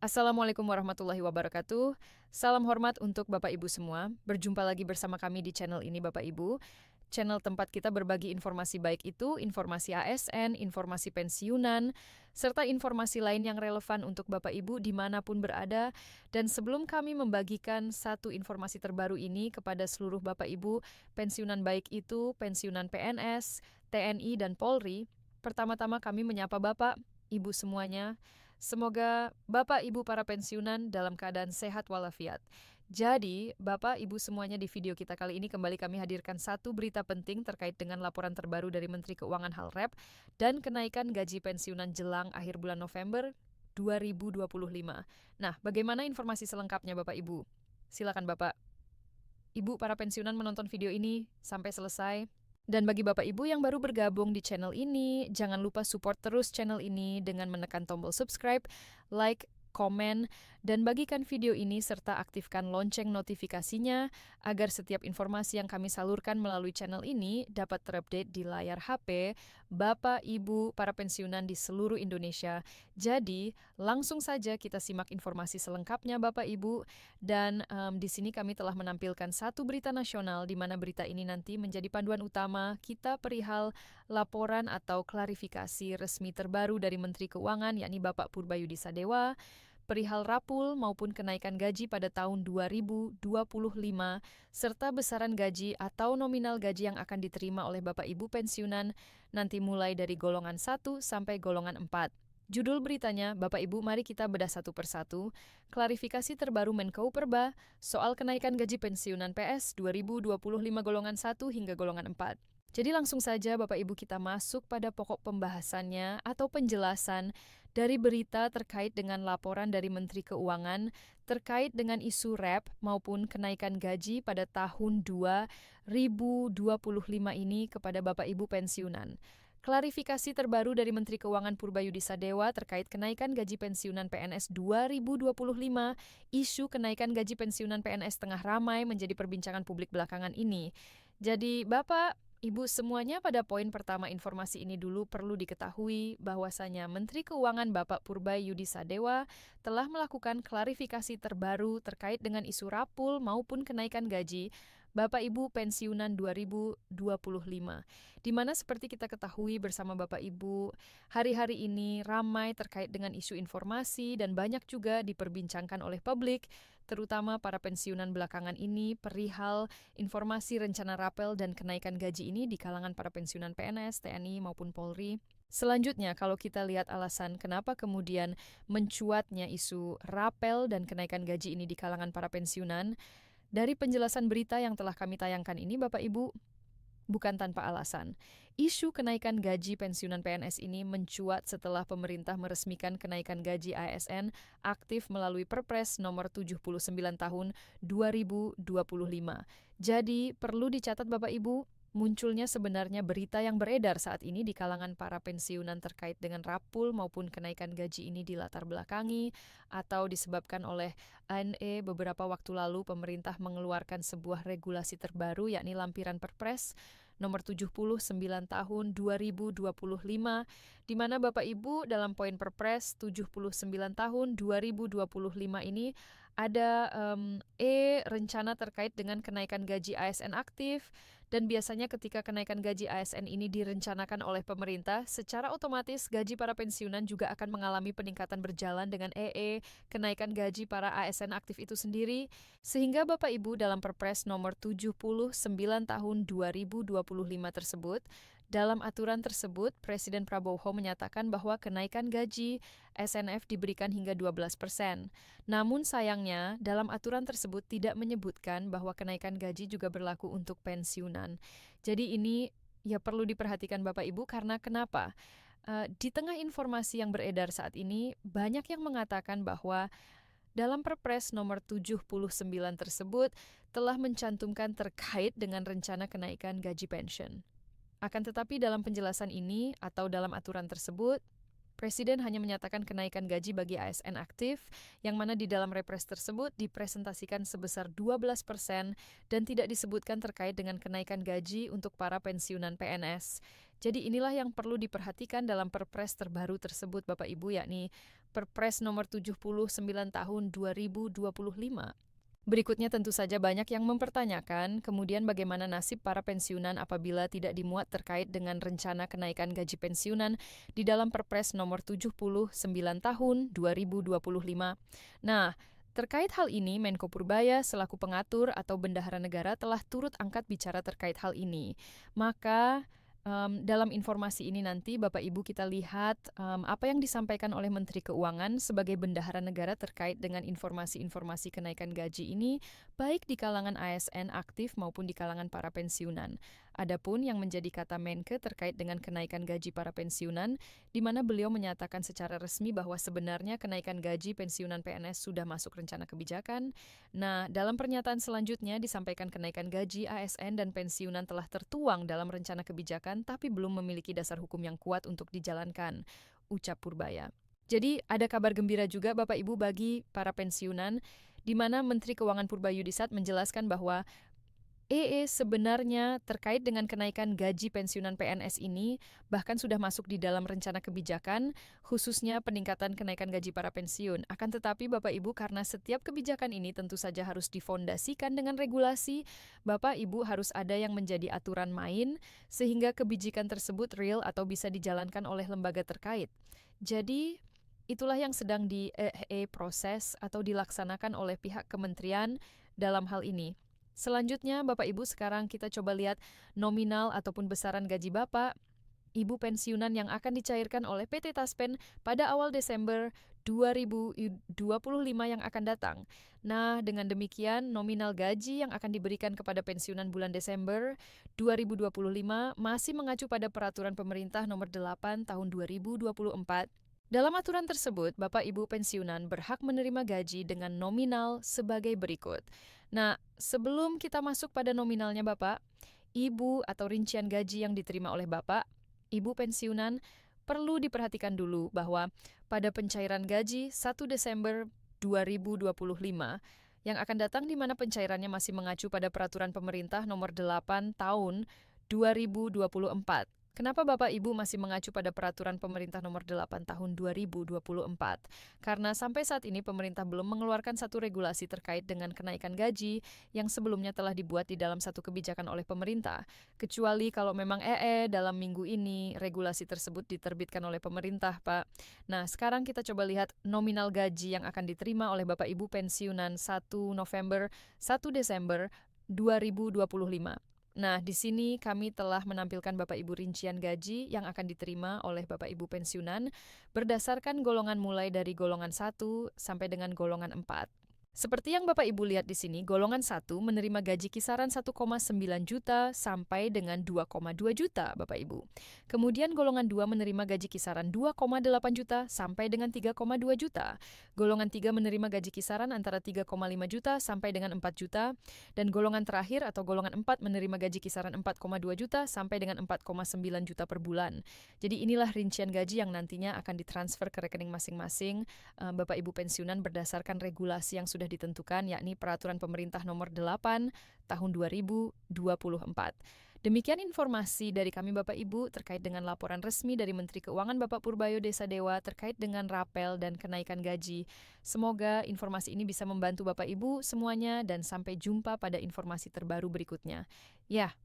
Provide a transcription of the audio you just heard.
Assalamualaikum warahmatullahi wabarakatuh. Salam hormat untuk Bapak Ibu semua. Berjumpa lagi bersama kami di channel ini Bapak Ibu. Channel tempat kita berbagi informasi baik itu, informasi ASN, informasi pensiunan, serta informasi lain yang relevan untuk Bapak Ibu dimanapun berada. Dan sebelum kami membagikan satu informasi terbaru ini kepada seluruh Bapak Ibu, pensiunan baik itu, pensiunan PNS, TNI, dan Polri, pertama-tama kami menyapa Bapak, Ibu semuanya. Semoga Bapak Ibu para pensiunan dalam keadaan sehat walafiat. Jadi, Bapak Ibu semuanya di video kita kali ini kembali kami hadirkan satu berita penting terkait dengan laporan terbaru dari Menteri Keuangan Halrep dan kenaikan gaji pensiunan jelang akhir bulan November 2025. Nah, bagaimana informasi selengkapnya Bapak Ibu? Silakan Bapak. Ibu para pensiunan menonton video ini sampai selesai. Dan bagi Bapak Ibu yang baru bergabung di channel ini, jangan lupa support terus channel ini dengan menekan tombol subscribe, like, komen, dan bagikan video ini serta aktifkan lonceng notifikasinya agar setiap informasi yang kami salurkan melalui channel ini dapat terupdate di layar HP Bapak, Ibu, para pensiunan di seluruh Indonesia. Jadi, langsung saja kita simak informasi selengkapnya Bapak, Ibu. Dan di sini kami telah menampilkan satu berita nasional di mana berita ini nanti menjadi panduan utama kita perihal laporan atau klarifikasi resmi terbaru dari Menteri Keuangan yakni Bapak Purbayudi Sadewa perihal rapul maupun kenaikan gaji pada tahun 2025 serta besaran gaji atau nominal gaji yang akan diterima oleh Bapak Ibu pensiunan nanti mulai dari golongan 1 sampai golongan 4. Judul beritanya, Bapak Ibu, mari kita bedah satu persatu. Klarifikasi terbaru Menko Perba soal kenaikan gaji pensiunan PS 2025 golongan 1 hingga golongan 4. Jadi langsung saja Bapak Ibu kita masuk pada pokok pembahasannya atau penjelasan dari berita terkait dengan laporan dari Menteri Keuangan terkait dengan isu REP maupun kenaikan gaji pada tahun 2025 ini kepada Bapak Ibu pensiunan. Klarifikasi terbaru dari Menteri Keuangan Purbayudi Sadewa terkait kenaikan gaji pensiunan PNS 2025, isu kenaikan gaji pensiunan PNS tengah ramai menjadi perbincangan publik belakangan ini. Jadi Bapak, Ibu semuanya pada poin pertama informasi ini dulu perlu diketahui bahwasanya Menteri Keuangan Bapak Purbayudi Sadewa telah melakukan klarifikasi terbaru terkait dengan isu rapul maupun kenaikan gaji Bapak Ibu pensiunan 2025. Di mana seperti kita ketahui bersama Bapak Ibu, hari-hari ini ramai terkait dengan isu informasi dan banyak juga diperbincangkan oleh publik, terutama para pensiunan belakangan ini perihal informasi rencana rapel dan kenaikan gaji ini di kalangan para pensiunan PNS, TNI maupun Polri. Selanjutnya, kalau kita lihat alasan kenapa kemudian mencuatnya isu rapel dan kenaikan gaji ini di kalangan para pensiunan, dari penjelasan berita yang telah kami tayangkan ini, Bapak Ibu, bukan tanpa alasan. Isu kenaikan gaji pensiunan PNS ini mencuat setelah pemerintah meresmikan kenaikan gaji ASN aktif melalui Perpres nomor 79 tahun 2025. Jadi, perlu dicatat Bapak Ibu, munculnya sebenarnya berita yang beredar saat ini di kalangan para pensiunan terkait dengan rapul maupun kenaikan gaji ini dilatar belakangi atau disebabkan oleh ANE beberapa waktu lalu pemerintah mengeluarkan sebuah regulasi terbaru yakni lampiran Perpres nomor 79 tahun 2025 di mana Bapak Ibu dalam poin Perpres 79 tahun 2025 ini ada rencana terkait dengan kenaikan gaji ASN aktif dan biasanya ketika kenaikan gaji ASN ini direncanakan oleh pemerintah, secara otomatis gaji para pensiunan juga akan mengalami peningkatan berjalan dengan kenaikan gaji para ASN aktif itu sendiri, sehingga Bapak Ibu dalam Perpres nomor 79 tahun 2025 tersebut, dalam aturan tersebut, Presiden Prabowo menyatakan bahwa kenaikan gaji SNF diberikan hingga 12%. Namun sayangnya, dalam aturan tersebut tidak menyebutkan bahwa kenaikan gaji juga berlaku untuk pensiunan. Jadi ini ya perlu diperhatikan Bapak Ibu karena kenapa? Di tengah informasi yang beredar saat ini, banyak yang mengatakan bahwa dalam Perpres nomor 79 tersebut telah mencantumkan terkait dengan rencana kenaikan gaji pensiun. Akan tetapi dalam penjelasan ini atau dalam aturan tersebut, Presiden hanya menyatakan kenaikan gaji bagi ASN aktif, yang mana di dalam Repres tersebut dipresentasikan sebesar 12% dan tidak disebutkan terkait dengan kenaikan gaji untuk para pensiunan PNS. Jadi inilah yang perlu diperhatikan dalam Perpres terbaru tersebut Bapak Ibu, yakni Perpres nomor 79 tahun 2025. Berikutnya tentu saja banyak yang mempertanyakan, kemudian bagaimana nasib para pensiunan apabila tidak dimuat terkait dengan rencana kenaikan gaji pensiunan di dalam Perpres nomor 79 tahun 2025. Nah, terkait hal ini, Menko Purbaya selaku pengatur atau bendahara negara telah turut angkat bicara terkait hal ini. Maka dalam informasi ini nanti Bapak Ibu kita lihat apa yang disampaikan oleh Menteri Keuangan sebagai bendahara negara terkait dengan informasi-informasi kenaikan gaji ini, baik di kalangan ASN aktif maupun di kalangan para pensiunan. Adapun yang menjadi kata Menke terkait dengan kenaikan gaji para pensiunan, di mana beliau menyatakan secara resmi bahwa sebenarnya kenaikan gaji pensiunan PNS sudah masuk rencana kebijakan. Nah, dalam pernyataan selanjutnya disampaikan kenaikan gaji ASN dan pensiunan telah tertuang dalam rencana kebijakan tapi belum memiliki dasar hukum yang kuat untuk dijalankan, ucap Purbaya. Jadi ada kabar gembira juga Bapak Ibu bagi para pensiunan, di mana Menteri Keuangan Purbayudisat menjelaskan bahwa sebenarnya terkait dengan kenaikan gaji pensiunan PNS ini bahkan sudah masuk di dalam rencana kebijakan, khususnya peningkatan kenaikan gaji para pensiun. Akan tetapi Bapak Ibu, karena setiap kebijakan ini tentu saja harus difondasikan dengan regulasi, Bapak Ibu harus ada yang menjadi aturan main sehingga kebijakan tersebut real atau bisa dijalankan oleh lembaga terkait. Jadi itulah yang sedang proses atau dilaksanakan oleh pihak kementerian dalam hal ini. Selanjutnya, Bapak Ibu, sekarang kita coba lihat nominal ataupun besaran gaji Bapak, Ibu pensiunan yang akan dicairkan oleh PT Taspen pada awal Desember 2025 yang akan datang. Nah, dengan demikian nominal gaji yang akan diberikan kepada pensiunan bulan Desember 2025 masih mengacu pada peraturan pemerintah nomor 8 tahun 2024. Dalam aturan tersebut, Bapak Ibu pensiunan berhak menerima gaji dengan nominal sebagai berikut. Nah, sebelum kita masuk pada nominalnya Bapak, Ibu atau rincian gaji yang diterima oleh Bapak, Ibu pensiunan perlu diperhatikan dulu bahwa pada pencairan gaji 1 Desember 2025 yang akan datang di mana pencairannya masih mengacu pada peraturan pemerintah nomor 8 tahun 2024. Kenapa Bapak Ibu masih mengacu pada peraturan pemerintah nomor 8 tahun 2024? Karena sampai saat ini pemerintah belum mengeluarkan satu regulasi terkait dengan kenaikan gaji yang sebelumnya telah dibuat di dalam satu kebijakan oleh pemerintah. Kecuali kalau memang dalam minggu ini regulasi tersebut diterbitkan oleh pemerintah, Pak. Nah, sekarang kita coba lihat nominal gaji yang akan diterima oleh Bapak Ibu pensiunan 1 November, 1 Desember 2025. Nah, di sini kami telah menampilkan Bapak Ibu rincian gaji yang akan diterima oleh Bapak Ibu pensiunan berdasarkan golongan mulai dari golongan 1 sampai dengan golongan 4. Seperti yang Bapak Ibu lihat di sini, golongan 1 menerima gaji kisaran 1,9 juta sampai dengan 2,2 juta, Bapak Ibu. Kemudian golongan 2 menerima gaji kisaran 2,8 juta sampai dengan 3,2 juta. Golongan 3 menerima gaji kisaran antara 3,5 juta sampai dengan 4 juta. Dan golongan terakhir atau golongan 4 menerima gaji kisaran 4,2 juta sampai dengan 4,9 juta per bulan. Jadi inilah rincian gaji yang nantinya akan ditransfer ke rekening masing-masing Bapak Ibu pensiunan berdasarkan regulasi yang sudah ditentukan, yakni Peraturan Pemerintah Nomor 8 Tahun 2024. Demikian informasi dari kami Bapak Ibu terkait dengan laporan resmi dari Menteri Keuangan Bapak Purbayo Desadewa terkait dengan rapel dan kenaikan gaji. Semoga informasi ini bisa membantu Bapak Ibu semuanya dan sampai jumpa pada informasi terbaru berikutnya. Ya,